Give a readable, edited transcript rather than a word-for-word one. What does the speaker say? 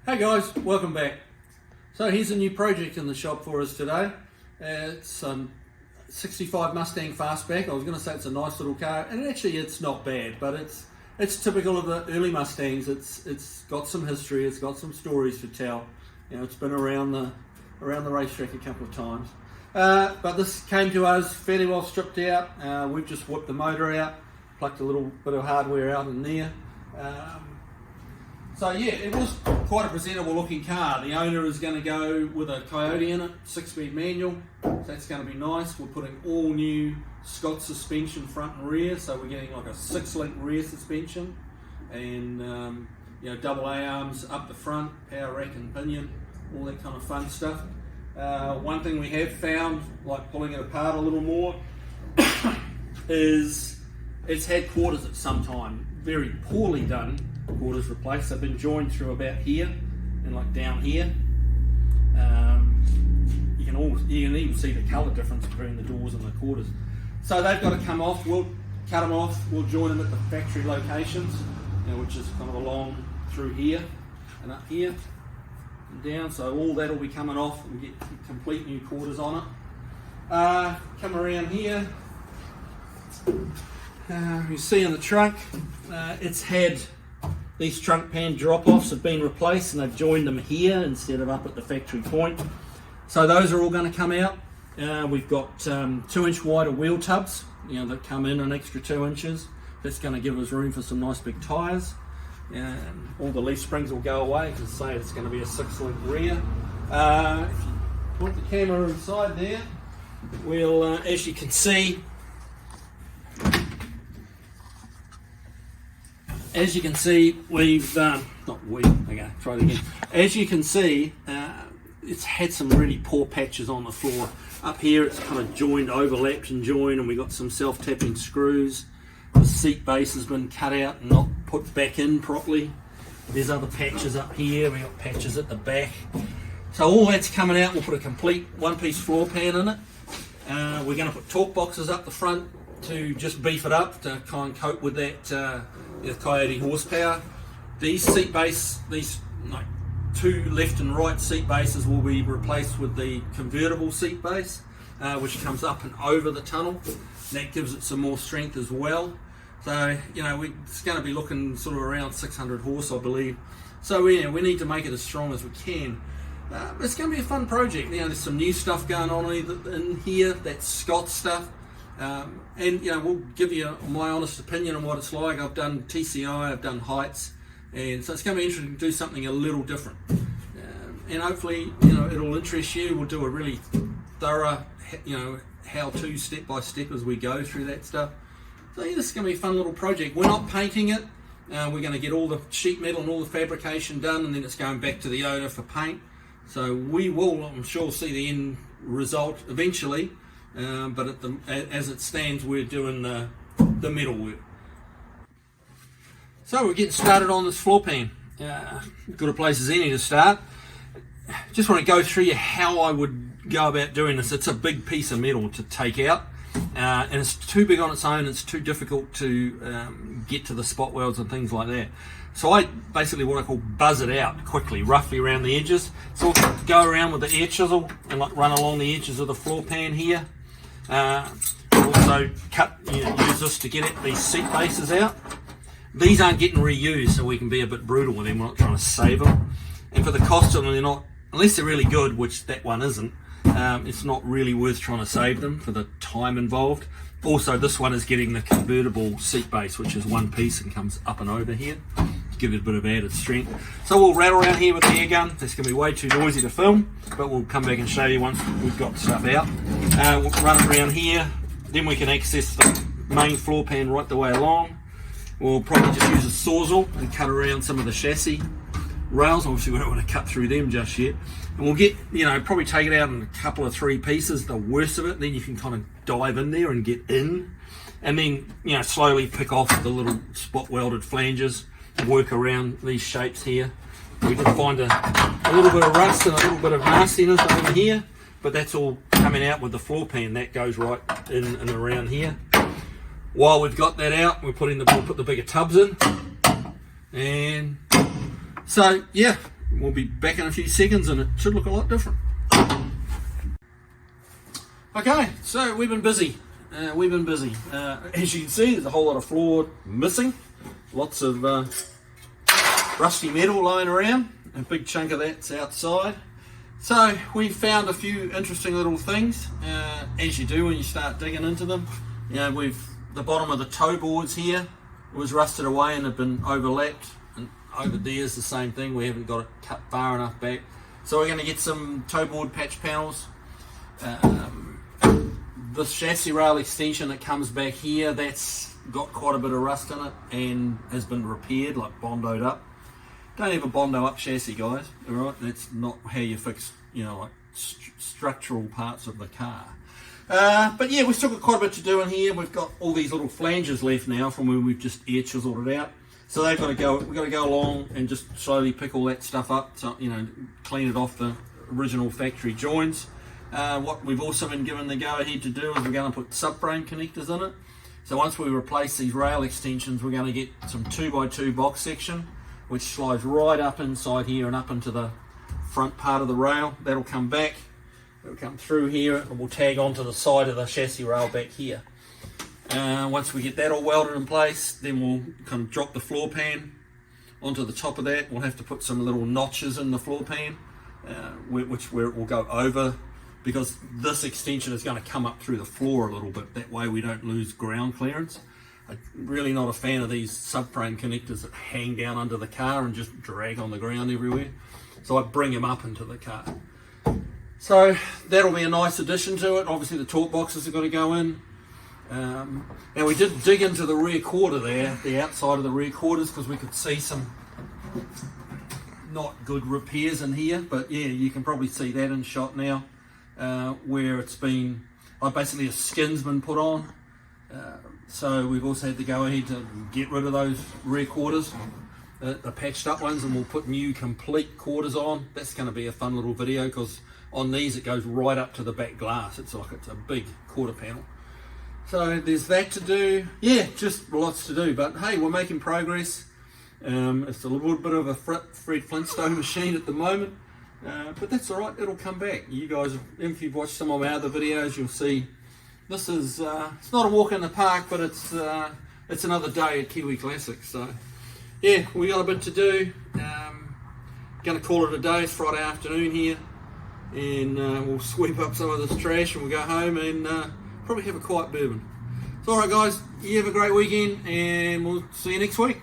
Hey guys, welcome back. So here's a new project in the shop for us today. It's 65 Mustang fastback. I was going to say it's a nice little car, and actually it's not bad, but it's typical of the early Mustangs. It's got some history, it's got some stories to tell. You know, it's been around the racetrack a couple of times. But this came to us fairly well stripped out. We've just whipped the motor out, plucked a little bit of hardware out in there. So yeah, it was quite a presentable looking car. The owner is going to go with a Coyote in it, 6-speed manual. So that's going to be nice. We're putting all new Scott suspension front and rear, so we're getting like a 6-link rear suspension, and you know, double A-arms up the front, power rack and pinion, all that kind of fun stuff. One thing we have found, like pulling it apart a little more, is it's had quarters at some time, very poorly done. Quarters replaced. They've been joined through about here and like down here. You can even see the colour difference between the doors and the quarters. So they've got to come off. We'll cut them off. We'll join them at the factory locations, you know, which is kind of along through here and up here and down. So all that will be coming off and get complete new quarters on it. Come around here. You see in the trunk, it's had these trunk pan drop-offs have been replaced, and they've joined them here instead of up at the factory point. So those are all going to come out. We've got 2-inch wider wheel tubs, you know, that come in an extra 2 inches. That's going to give us room for some nice big tyres. All the leaf springs will go away, because say it's going to be a 6-link rear. If you put the camera inside there, we'll, as you can see, we've, okay, try it again. As you can see, it's had some really poor patches on the floor. Up here it's kind of joined, overlapped and joined, and we got some self-tapping screws. The seat base has been cut out and not put back in properly. There's other patches up here, we got patches at the back. So all that's coming out. We'll put a complete one-piece floor pan in it. We're going to put torque boxes up the front to just beef it up to kind of cope with that Coyote horsepower. These seat base, these like 2 left and right seat bases will be replaced with the convertible seat base, which comes up and over the tunnel. That gives it some more strength as well. So, you know, it's going to be looking sort of around 600 horse, I believe. So yeah, we need to make it as strong as we can. But it's going to be a fun project. You know, there's some new stuff going on in here. That's Scott stuff. And you know, we'll give you my honest opinion on what it's like. I've done TCI, I've done heights, and so it's going to be interesting to do something a little different. And hopefully, you know, it'll interest you. We'll do a really thorough, you know, how-to step-by-step as we go through that stuff. So yeah, this is going to be a fun little project. We're not painting it. We're going to get all the sheet metal and all the fabrication done, and then it's going back to the owner for paint. So we will, I'm sure, see the end result eventually. But as it stands, we're doing the metal work. So we're getting started on this floor pan. Good a place as any to start. Just want to go through you how I would go about doing this. It's a big piece of metal to take out, and it's too big on its own. It's too difficult to get to the spot welds and things like that. So I basically what I call buzz it out quickly, roughly around the edges. So we'll go around with the air chisel and like run along the edges of the floor pan here. Also use this to get these seat bases out. These aren't getting reused, so we can be a bit brutal with them. We're not trying to save them. And for the cost of them, they're not, unless they're really good, which that one isn't, it's not really worth trying to save them for the time involved. Also, this one is getting the convertible seat base, which is one piece and comes up and over here to give it a bit of added strength. So we'll rattle around here with the air gun. That's going to be way too noisy to film, but we'll come back and show you once we've got stuff out. We'll run it around here, then we can access the main floor pan right the way along. We'll probably just use a sawzall and cut around some of the chassis rails. Obviously we don't want to cut through them just yet. And we'll get, you know, probably take it out in a couple of 3 pieces, the worst of it, then you can kind of dive in there and get in. And then, you know, slowly pick off the little spot welded flanges, work around these shapes here. We did find a little bit of rust and a little bit of nastiness over here, but that's all coming out with the floor pan. That goes right in and around here. While we've got that out, we'll put the bigger tubs in. And so, yeah, We'll be back in a few seconds and it should look a lot different. Okay, so we've been busy. As you can see, there's a whole lot of floor missing. Lots of rusty metal lying around. A big chunk of that's outside. So we found a few interesting little things, as you do when you start digging into them. You know, the bottom of the toe boards here was rusted away and had been overlapped, and over there's the same thing. We haven't got it cut far enough back, so we're going to get some toe board patch panels. This chassis rail extension that comes back here, that's got quite a bit of rust in it and has been repaired, like bondoed up. Don't ever bondo up chassis, guys. All right, that's not how you fix, you know, like structural parts of the car. But yeah, we've still got quite a bit to do in here. We've got all these little flanges left now from when we've just air chiseled it out. So they've got to go. We've got to go along and just slowly pick all that stuff up. So, you know, clean it off the original factory joins. What we've also been given the go ahead to do is we're going to put subframe connectors in it. So once we replace these rail extensions, we're going to get some 2x2 box section, which slides right up inside here and up into the front part of the rail. That'll come back, it'll come through here, and we'll tag onto the side of the chassis rail back here. Once we get that all welded in place, then we'll kind of drop the floor pan onto the top of that. We'll have to put some little notches in the floor pan, where it will go over, because this extension is going to come up through the floor a little bit. That way we don't lose ground clearance. I'm really not a fan of these subframe connectors that hang down under the car and just drag on the ground everywhere. So I bring them up into the car. So that'll be a nice addition to it. Obviously the torque boxes have got to go in. Now we did dig into the rear quarter there, the outside of the rear quarters, because we could see some not good repairs in here. But yeah, you can probably see that in shot now, where it's been, basically a skin's been put on. So we've also had to go ahead to get rid of those rear quarters, the patched up ones, and we'll put new complete quarters on. That's going to be a fun little video, because on these it goes right up to the back glass. It's like it's a big quarter panel. So there's that to do. Yeah, just lots to do, but hey, we're making progress. It's a little bit of a Fred Flintstone machine at the moment, but that's all right, it'll come back. You guys, if you've watched some of my other videos, you'll see this is, it's not a walk in the park, but it's another day at Kiwi Classics. So yeah, we got a bit to do. Gonna call it a day. It's Friday afternoon here, and we'll sweep up some of this trash and we'll go home and probably have a quiet bourbon. So alright guys, you have a great weekend and we'll see you next week.